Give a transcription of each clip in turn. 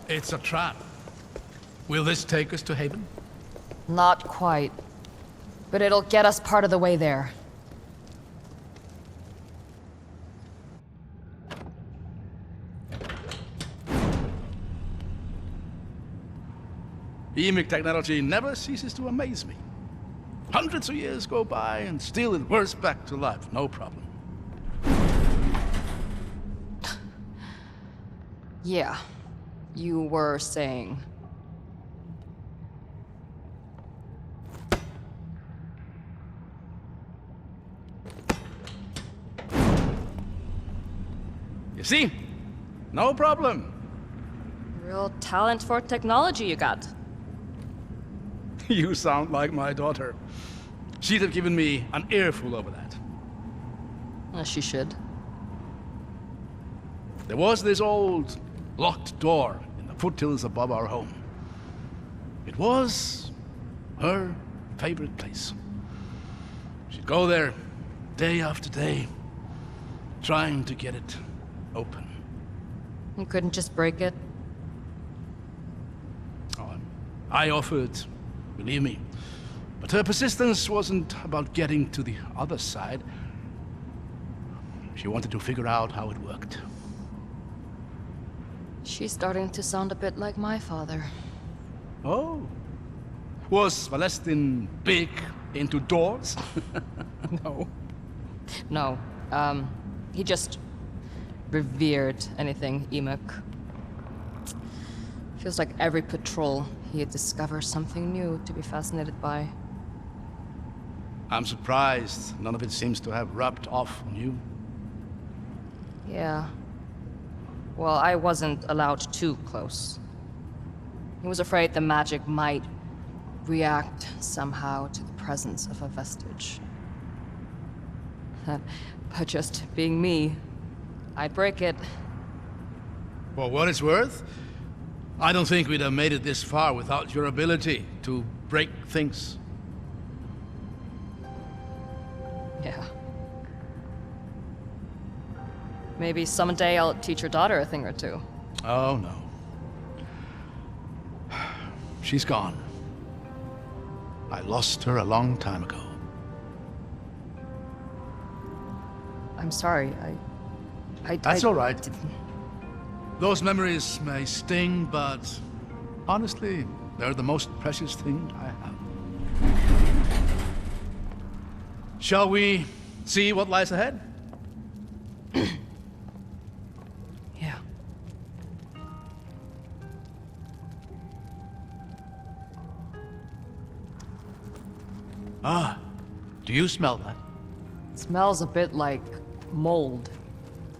It's a trap. Will this take us to Haven? Not quite. But it'll get us part of the way there. EMIC technology never ceases to amaze me. Hundreds of years go by and still it whirs back to life, no problem. Yeah. You were saying. You see? No problem. Real talent for technology you got. You sound like my daughter. She'd have given me an earful over that. As she should. There was this old locked door in the foothills above our home. It was her favorite place. She'd go there day after day, trying to get it open. You couldn't just break it? Oh, I offered, believe me. But her persistence wasn't about getting to the other side. She wanted to figure out how it worked. She's starting to sound a bit like my father. Oh. Was Valestin big into doors? No. No, he just revered anything Emic. Feels like every patrol he'd discover something new to be fascinated by. I'm surprised none of it seems to have rubbed off on you. Yeah. Well, I wasn't allowed too close. He was afraid the magic might react somehow to the presence of a vestige. But just being me, I'd break it. For what it's worth, I don't think we'd have made it this far without your ability to break things. Yeah. Maybe someday I'll teach your daughter a thing or two. Oh, no. She's gone. I lost her a long time ago. I'm sorry, That's all right. Those memories may sting, but honestly, they're the most precious thing I have. Shall we see what lies ahead? Yeah. Ah, do you smell that? It smells a bit like mold.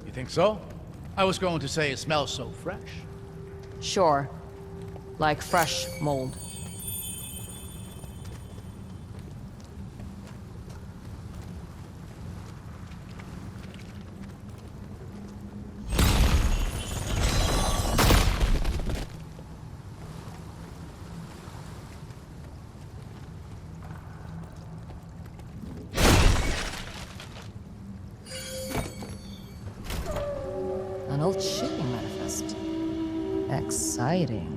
You think so? I was going to say it smells so fresh. Sure. Like fresh mold. An old shipping manifest. Exciting.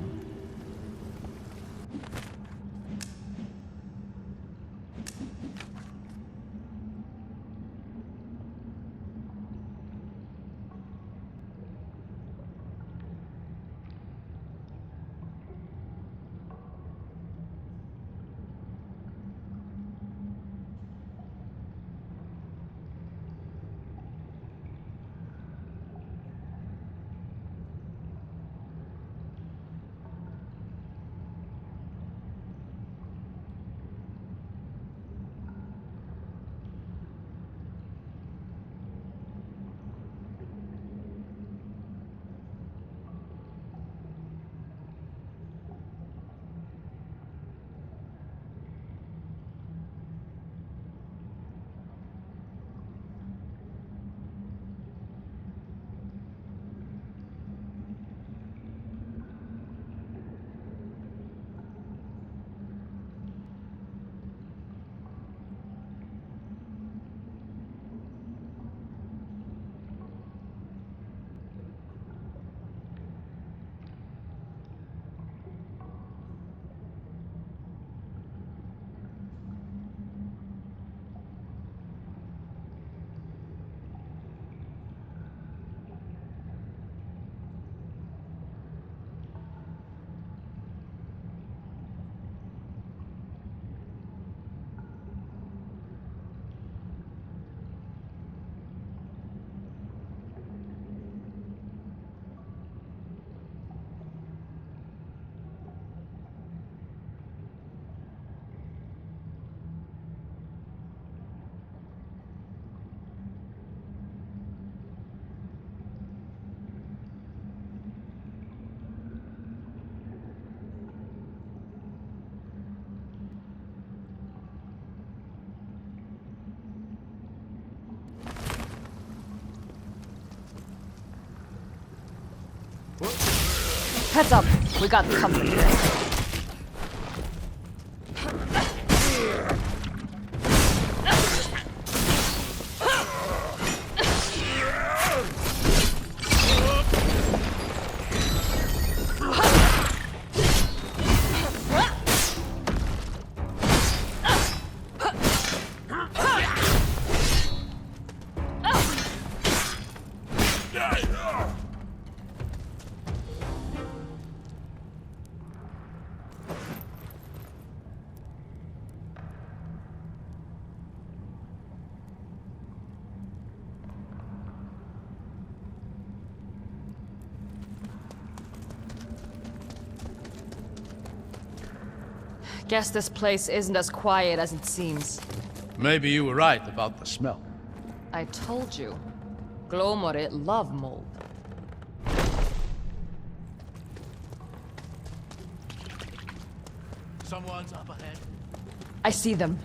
Heads up, we got company. Guess this place isn't as quiet as it seems. Maybe you were right about the smell. I told you. Glomore love mold. Someone's up ahead. I see them.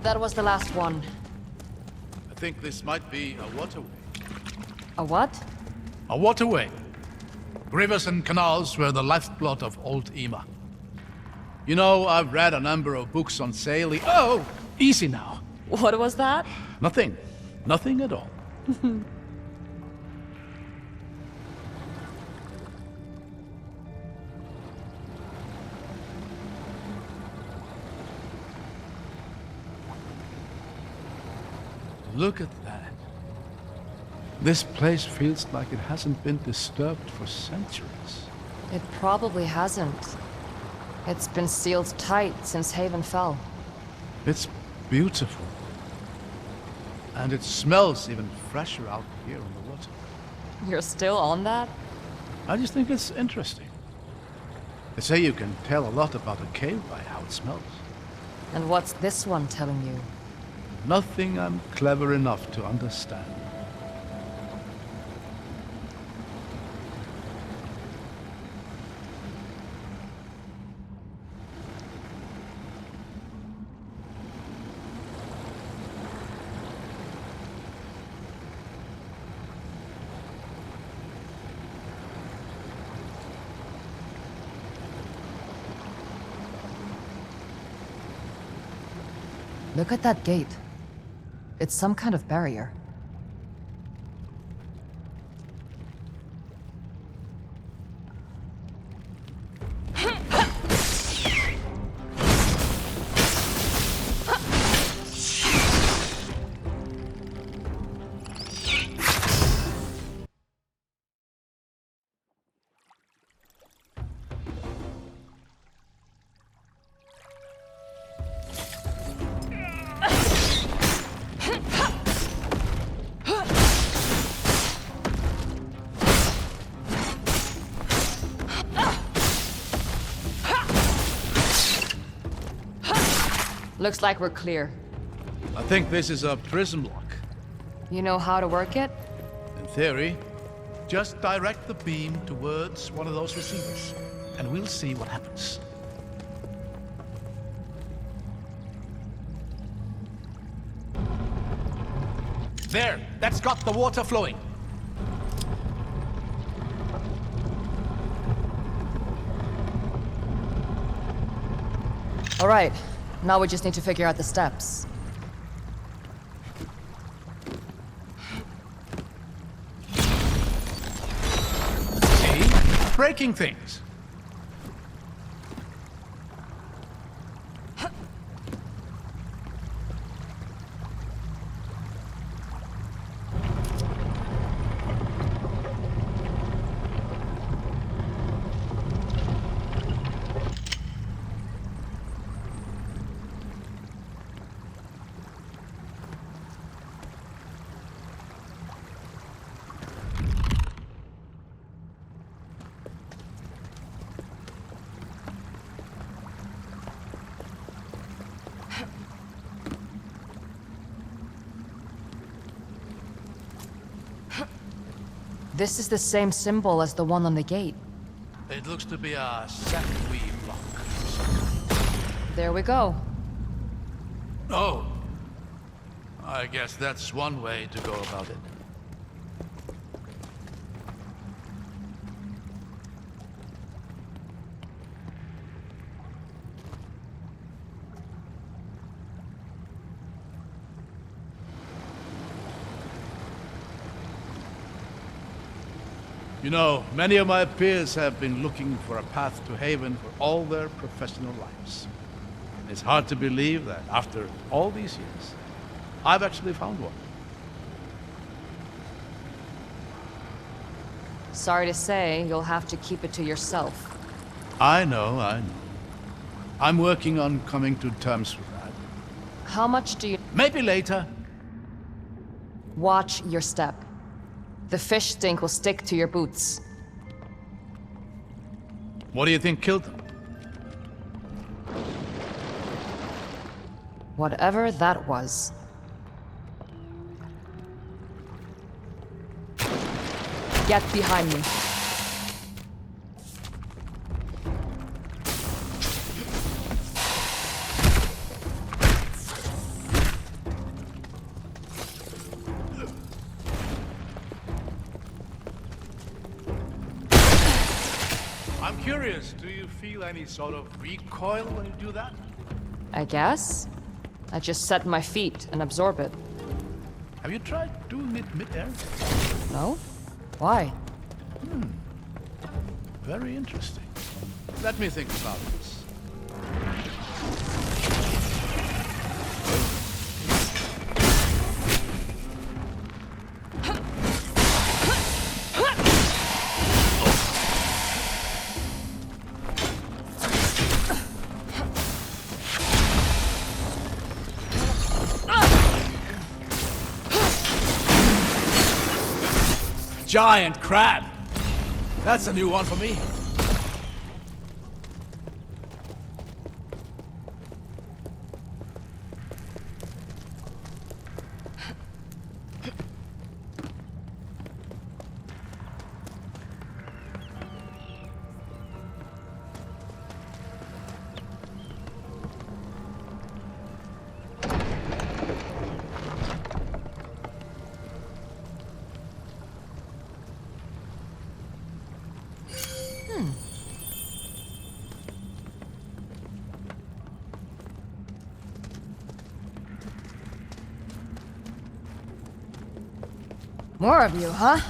That was the last one. I think this might be a waterway. A what? A waterway. Rivers and canals were the lifeblood of old Ema. You know, I've read a number of books on sailing. Oh, easy now. What was that? Nothing. Nothing at all. Look at that. This place feels like it hasn't been disturbed for centuries. It probably hasn't. It's been sealed tight since Haven fell. It's beautiful. And it smells even fresher out here on the water. You're still on that? I just think it's interesting. They say you can tell a lot about a cave by how it smells. And what's this one telling you? Nothing I'm clever enough to understand. Look at that gate. It's some kind of barrier. Looks like we're clear. I think this is a prism lock. You know how to work it? In theory. Just direct the beam towards one of those receivers, and we'll see what happens. There! That's got the water flowing! All right, now we just need to figure out the steps. See? Breaking things. This is the same symbol as the one on the gate. It looks to be a Satwi block. There we go. Oh. I guess that's one way to go about it. You know, many of my peers have been looking for a path to Haven for all their professional lives. It's hard to believe that after all these years, I've actually found one. Sorry to say, you'll have to keep it to yourself. I know. I'm working on coming to terms with that. How much do you... Maybe later. Watch your step. The fish stink will stick to your boots. What do you think killed them? Whatever that was. Get behind me. I'm curious, do you feel any sort of recoil when you do that? I guess. I just set my feet and absorb it. Have you tried doing it mid-air? No? Why? Very interesting. Let me think about this. Giant crab! That's a new one for me. More of you, huh?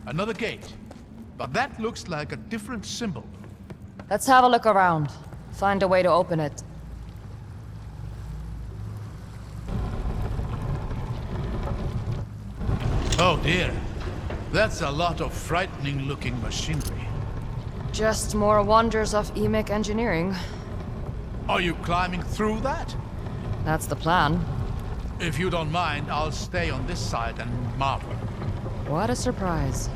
Another gate. But that looks like a different symbol. Let's have a look around. Find a way to open it. Oh dear. That's a lot of frightening-looking machinery. Just more wonders of EMIC engineering. Are you climbing through that? That's the plan. If you don't mind, I'll stay on this side and marvel. What a surprise.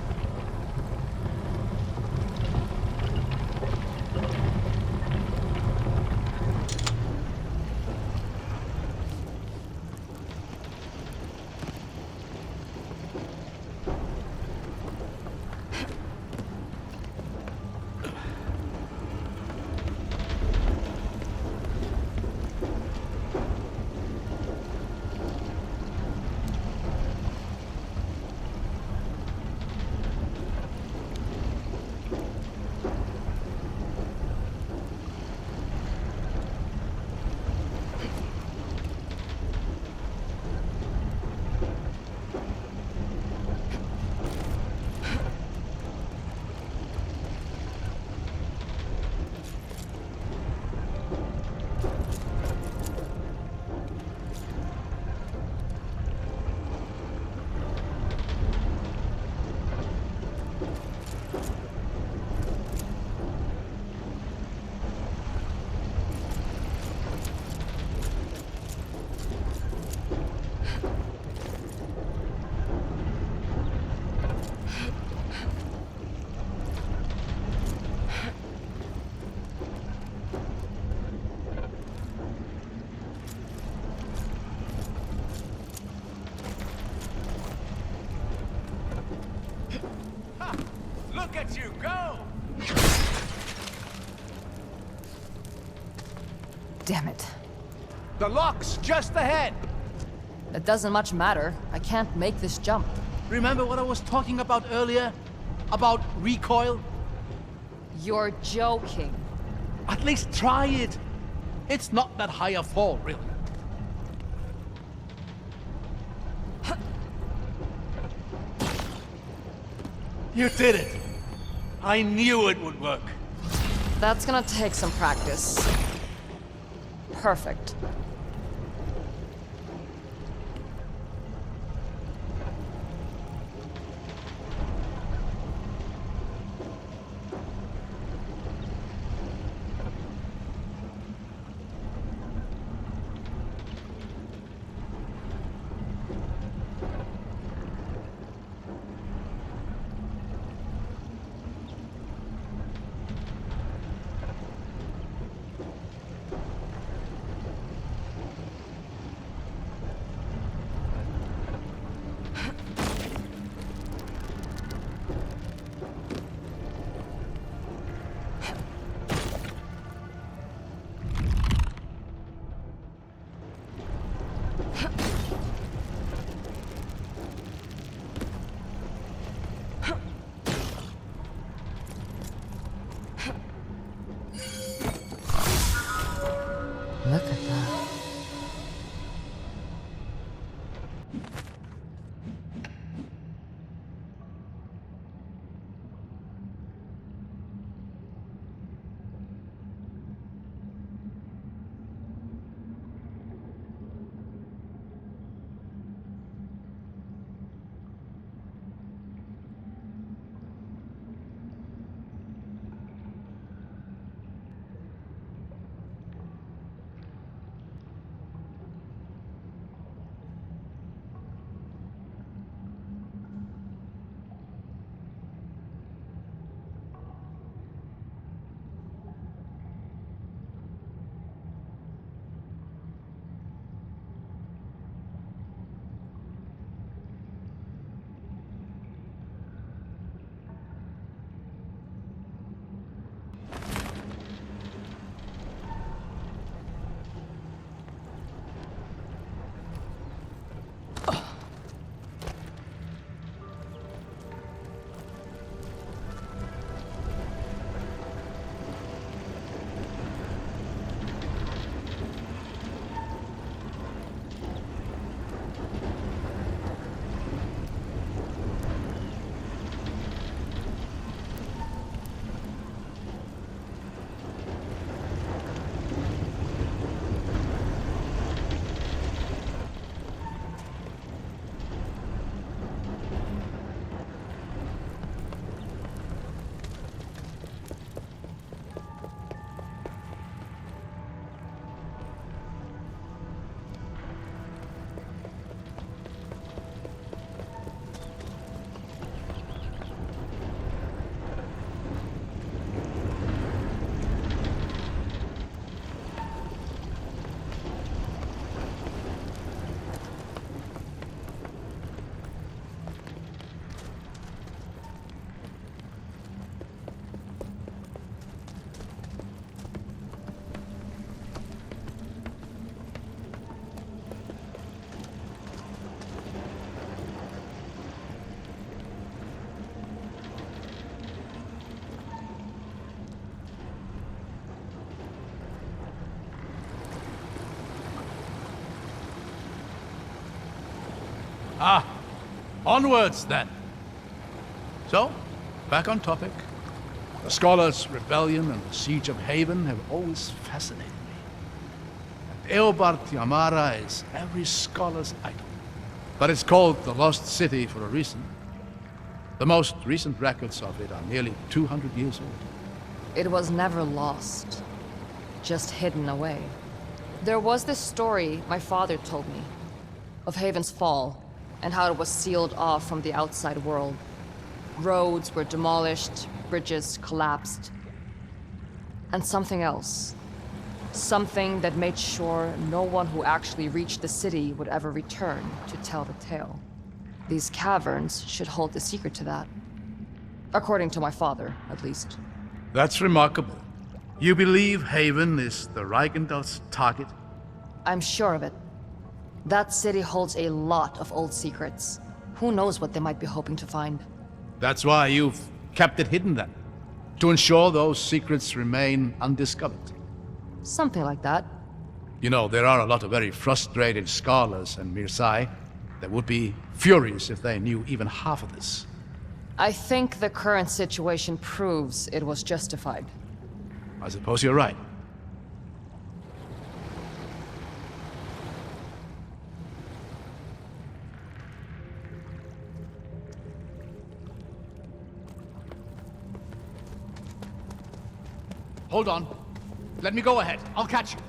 Look at you go! Damn it. The lock's just ahead! It doesn't much matter. I can't make this jump. Remember what I was talking about earlier? About recoil? You're joking. At least try it. It's not that high a fall, really. You did it. I knew it would work. That's gonna take some practice. Perfect. Onwards, then. So, back on topic. The Scholars' Rebellion and the Siege of Haven have always fascinated me. And Eobard Yamara is every scholar's idol. But it's called the Lost City for a reason. The most recent records of it are nearly 200 years old. It was never lost, just hidden away. There was this story my father told me of Haven's fall and how it was sealed off from the outside world. Roads were demolished, bridges collapsed, and something else. Something that made sure no one who actually reached the city would ever return to tell the tale. These caverns should hold the secret to that. According to my father, at least. That's remarkable. You believe Haven is the Reichendahl's target? I'm sure of it. That city holds a lot of old secrets. Who knows what they might be hoping to find? That's why you've kept it hidden then? To ensure those secrets remain undiscovered? Something like that. You know, there are a lot of very frustrated scholars in Mirsai that would be furious if they knew even half of this. I think the current situation proves it was justified. I suppose you're right. Hold on. Let me go ahead. I'll catch you.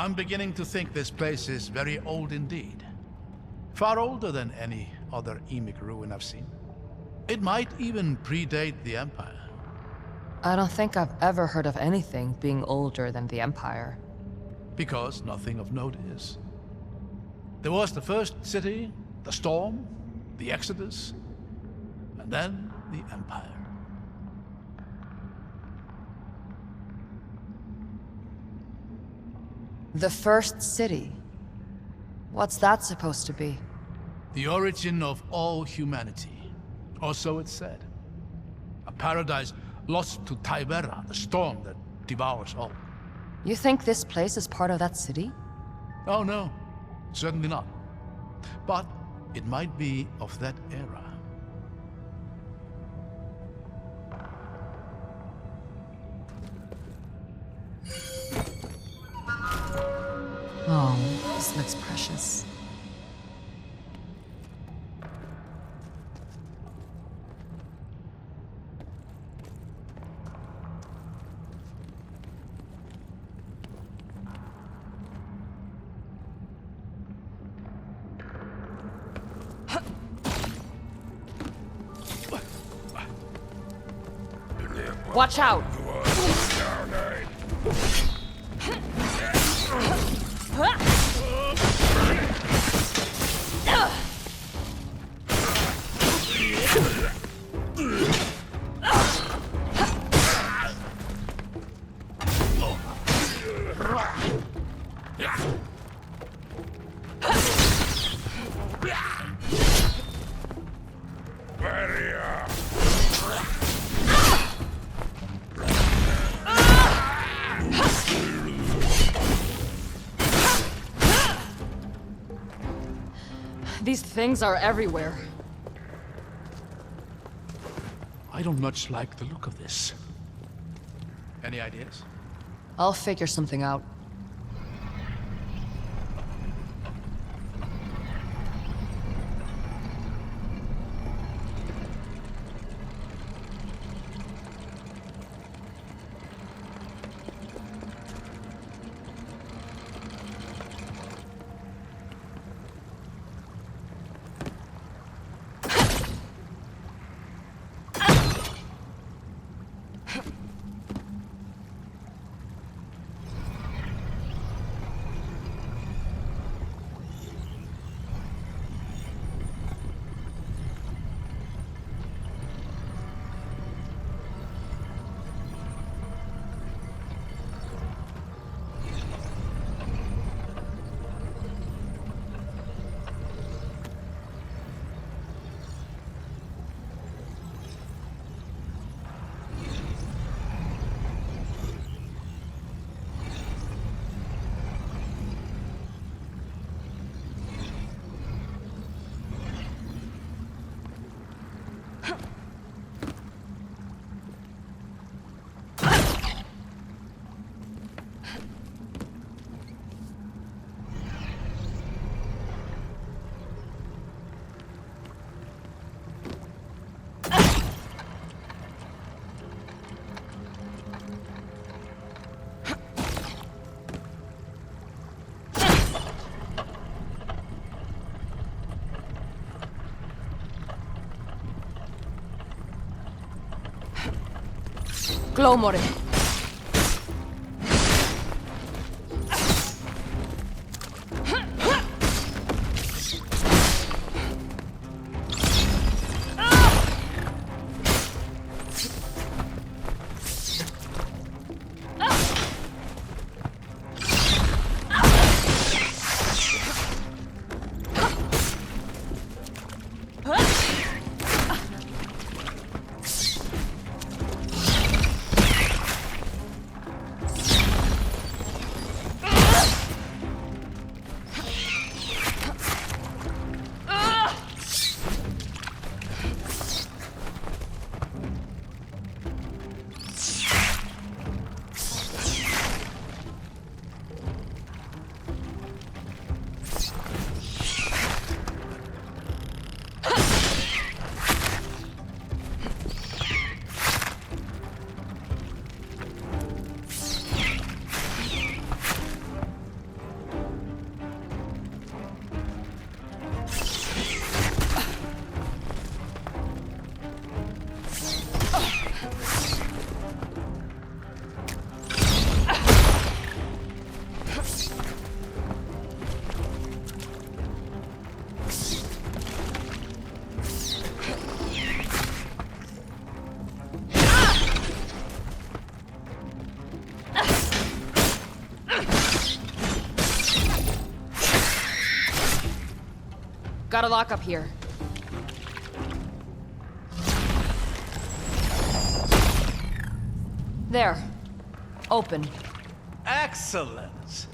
I'm beginning to think this place is very old indeed. Far older than any other Emic ruin I've seen. It might even predate the Empire. I don't think I've ever heard of anything being older than the Empire. Because nothing of note is. There was the first city, the storm, the Exodus, and then the Empire. The first city? What's that supposed to be? The origin of all humanity, or so it's said. A paradise lost to Tibera, the storm that devours all. You think this place is part of that city? Oh no, certainly not. But it might be of that era. Oh, this looks precious. Watch out! These things are everywhere. I don't much like the look of this. Any ideas? I'll figure something out. Glowmore. Got a lock up here. There. Open. Excellent!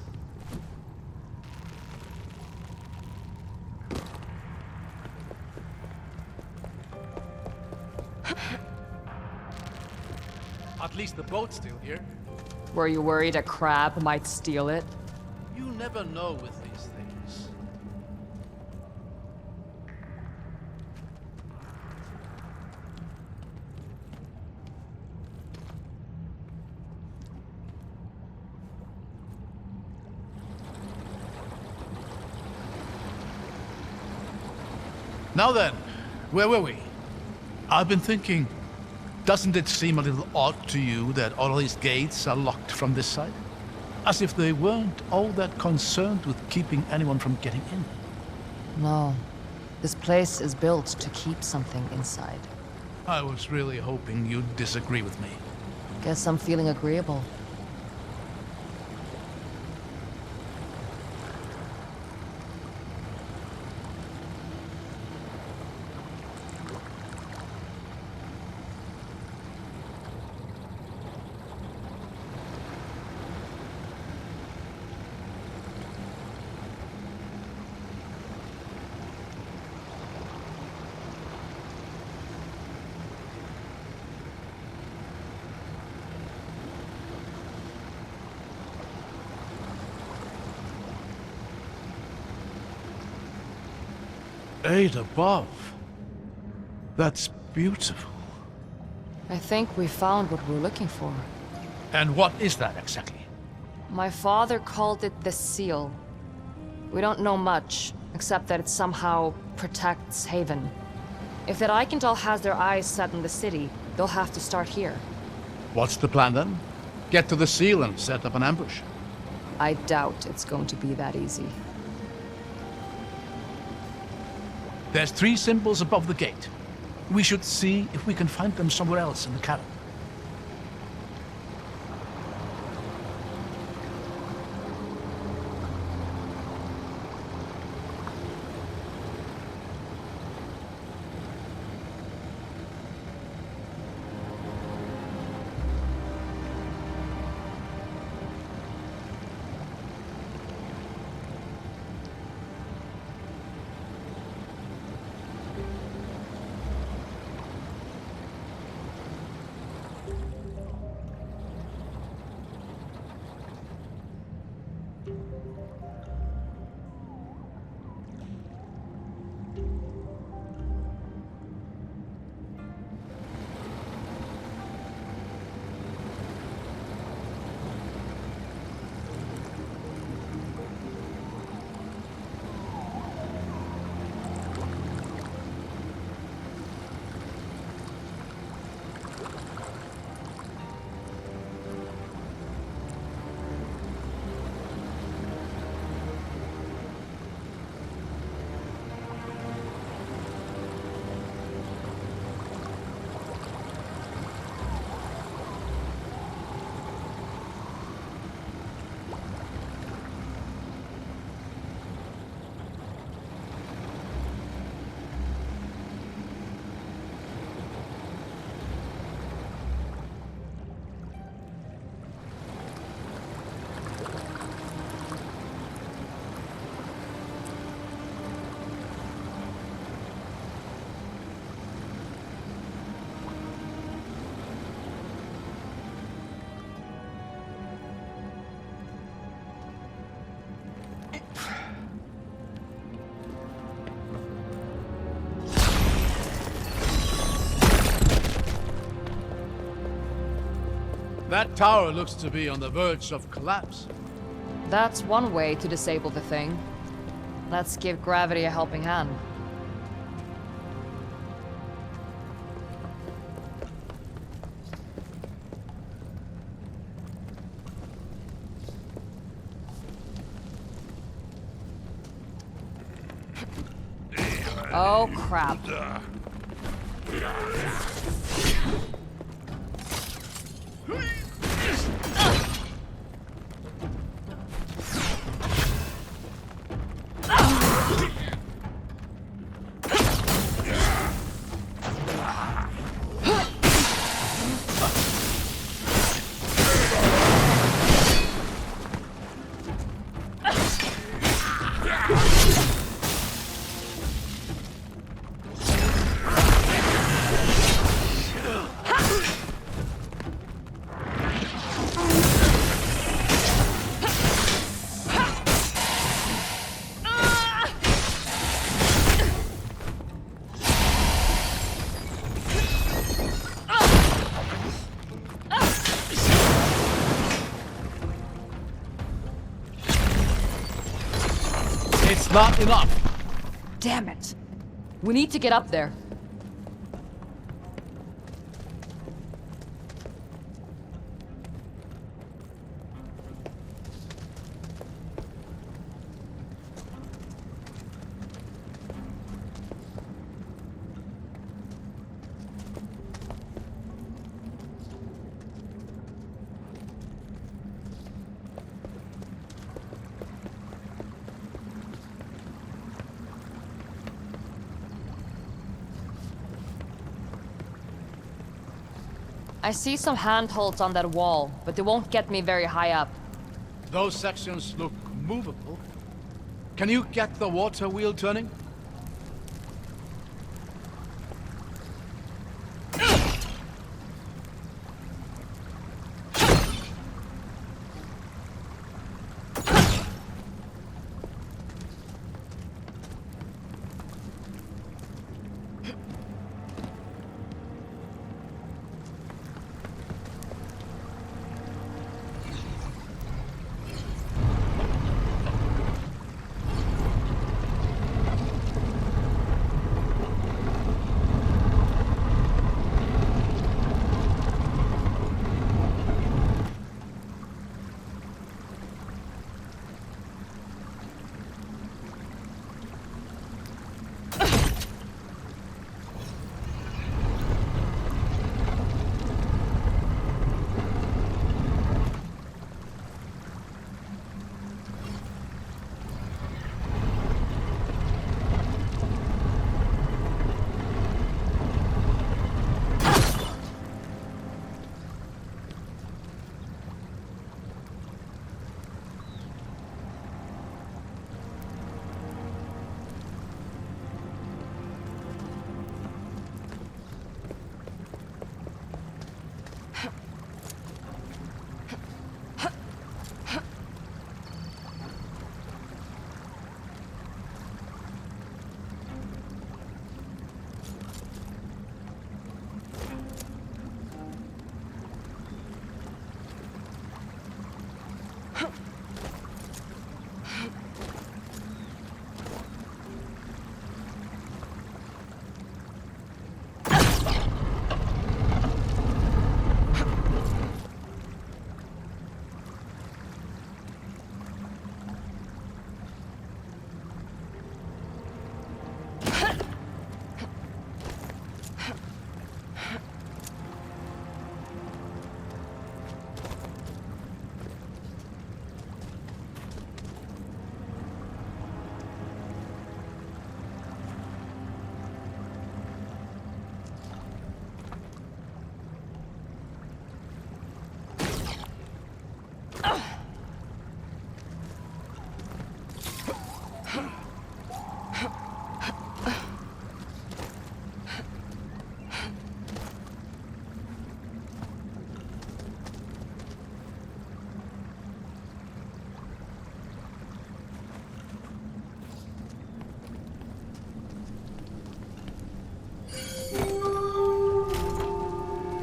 At least the boat's still here. Were you worried a crab might steal it? You never know with these things. Now then, where were we? I've been thinking, doesn't it seem a little odd to you that all these gates are locked from this side? As if they weren't all that concerned with keeping anyone from getting in. No. This place is built to keep something inside. I was really hoping you'd disagree with me. Guess I'm feeling agreeable. Eight above. That's beautiful. I think we found what we're looking for. And what is that exactly? My father called it the Seal. We don't know much, except that it somehow protects Haven. If that Eichenthal has their eyes set on the city, they'll have to start here. What's the plan then? Get to the seal and set up an ambush. I doubt it's going to be that easy. There's 3 symbols above the gate. We should see if we can find them somewhere else in the cabin. That tower looks to be on the verge of collapse. That's one way to disable the thing. Let's give gravity a helping hand. Oh, crap. It's not enough. Damn it! We need to get up there. I see some handholds on that wall, but they won't get me very high up. Those sections look movable. Can you get the water wheel turning?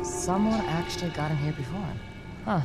Someone actually got in here before. Huh.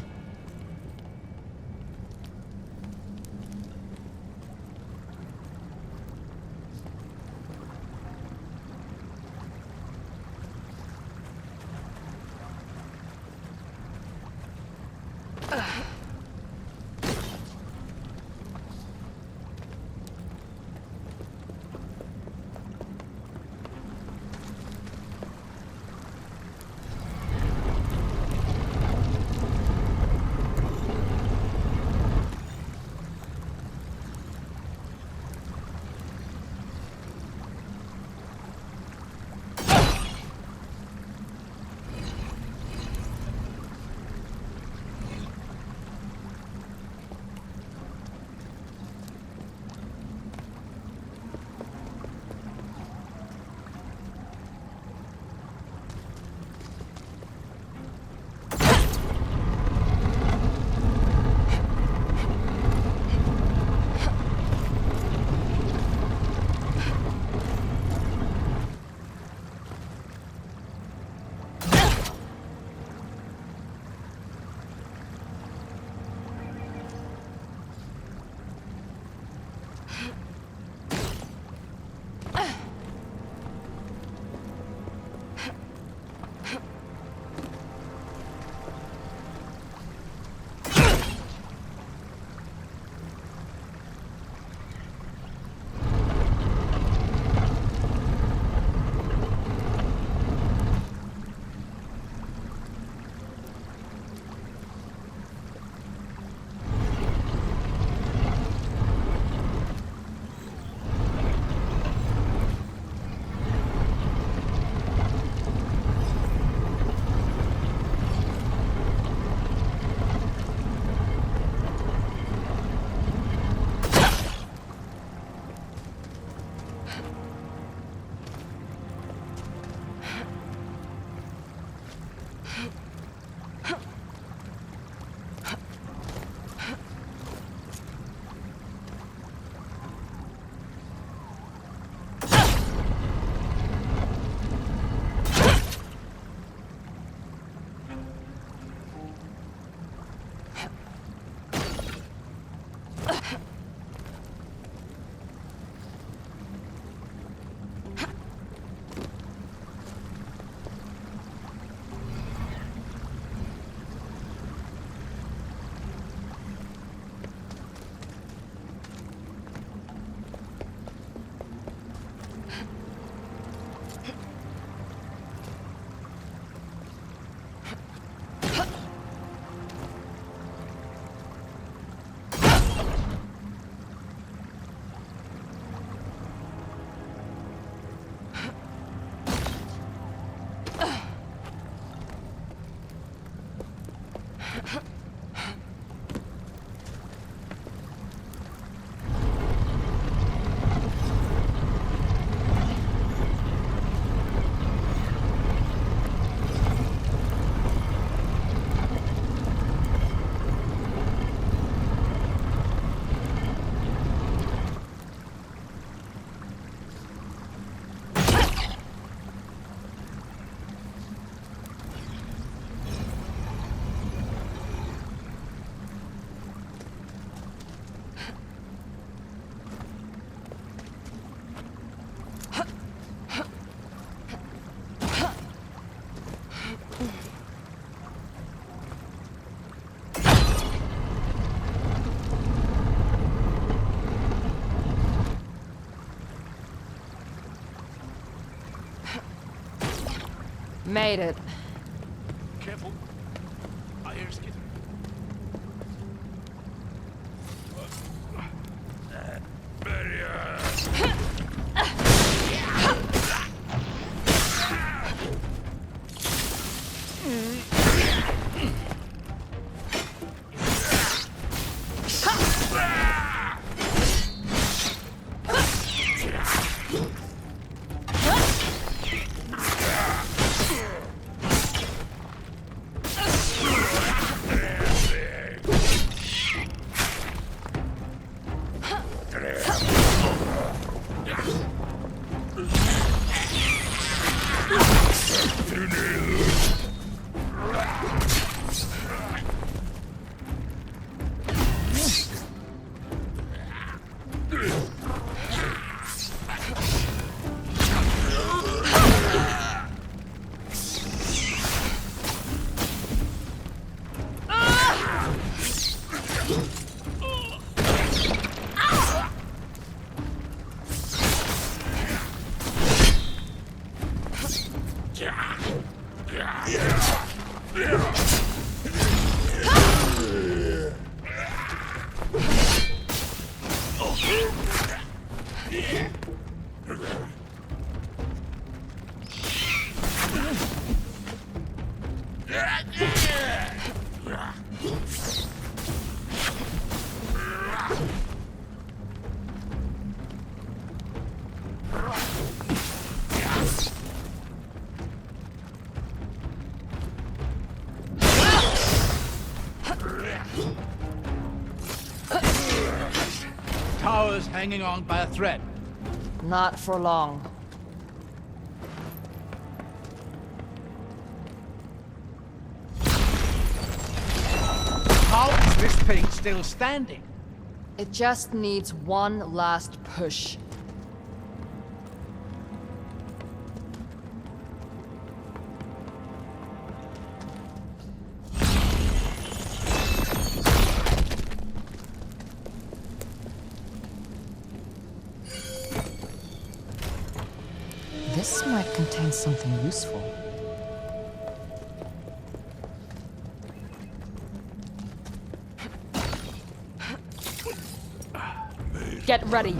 Made it. Careful. I hear skitter. Tower's hanging on by a thread. Not for long. How is this thing still standing? It just needs one last push. This might contain something useful. Get ready.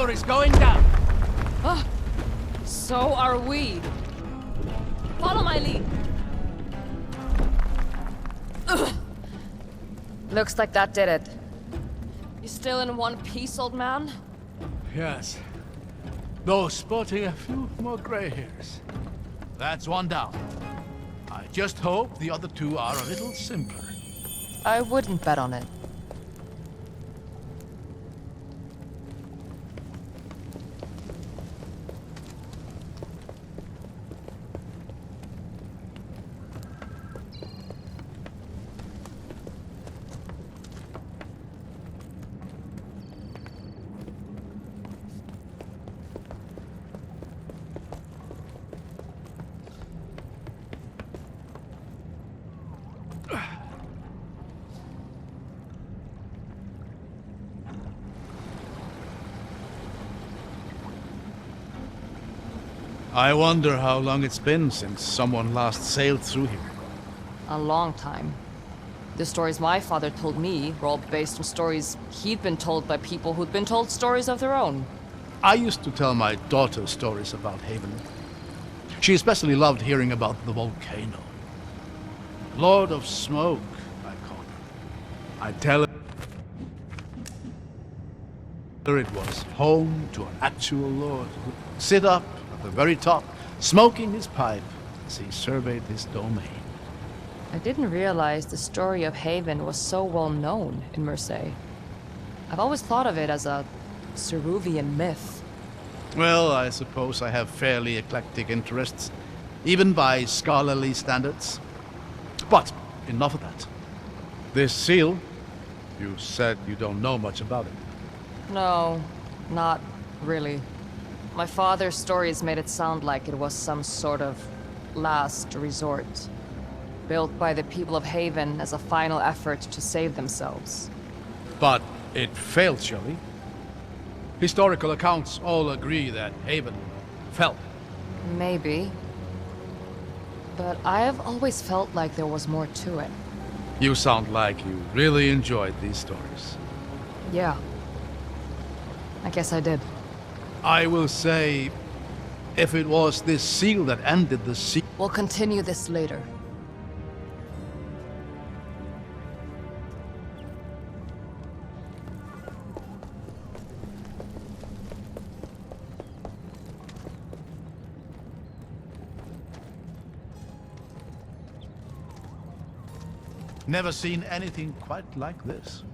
Is going down. So are we. Follow my lead. Looks like that did it. You still in one piece, old man? Yes. Though sporting a few more gray hairs. That's one down. I just hope the other two are a little simpler. I wouldn't bet on it. I wonder how long it's been since someone last sailed through here. A long time. The stories my father told me were all based on stories he'd been told by people who'd been told stories of their own. I used to tell my daughter stories about Haven. She especially loved hearing about the volcano. Lord of Smoke, I call her. I'd tell her it was home to an actual lord who'd sit up at the very top, smoking his pipe as he surveyed his domain. I didn't realize the story of Haven was so well known in Marseille. I've always thought of it as a Ceruvian myth. Well, I suppose I have fairly eclectic interests, even by scholarly standards. But enough of that. This seal, you said you don't know much about it. No, not really. My father's stories made it sound like it was some sort of last resort, built by the people of Haven as a final effort to save themselves. But it failed, surely? Historical accounts all agree that Haven fell. Maybe. But I have always felt like there was more to it. You sound like you really enjoyed these stories. Yeah. I guess I did. I will say, if it was this seal that ended the sea... We'll continue this later. Never seen anything quite like this.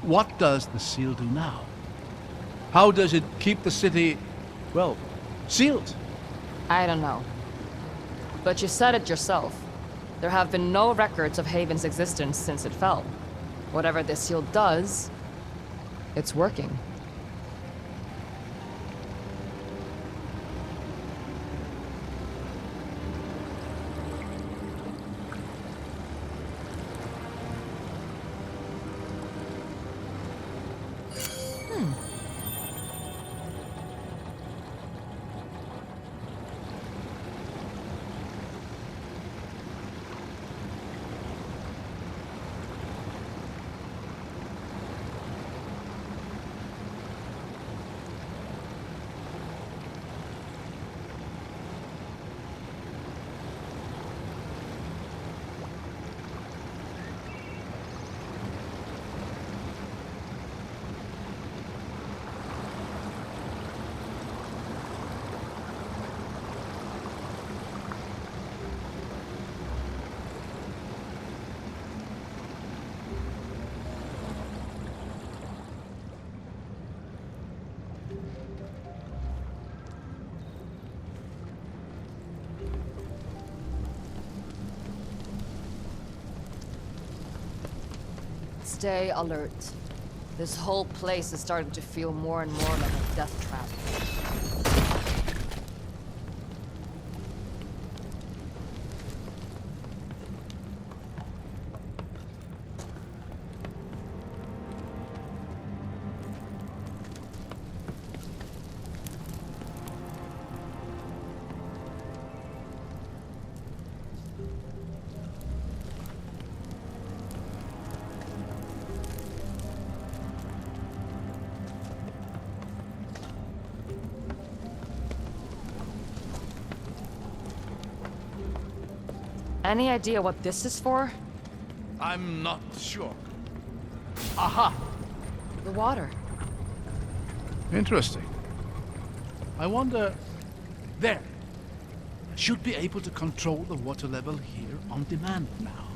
what does the seal do now? How does it keep the city, well, sealed? I don't know. But you said it yourself. There have been no records of Haven's existence since it fell. Whatever this seal does, it's working. Stay alert. This whole place is starting to feel more and more like a death trap. Any idea what this is for? I'm not sure. Aha! The water. Interesting. I wonder... There. I should be able to control the water level here on demand now.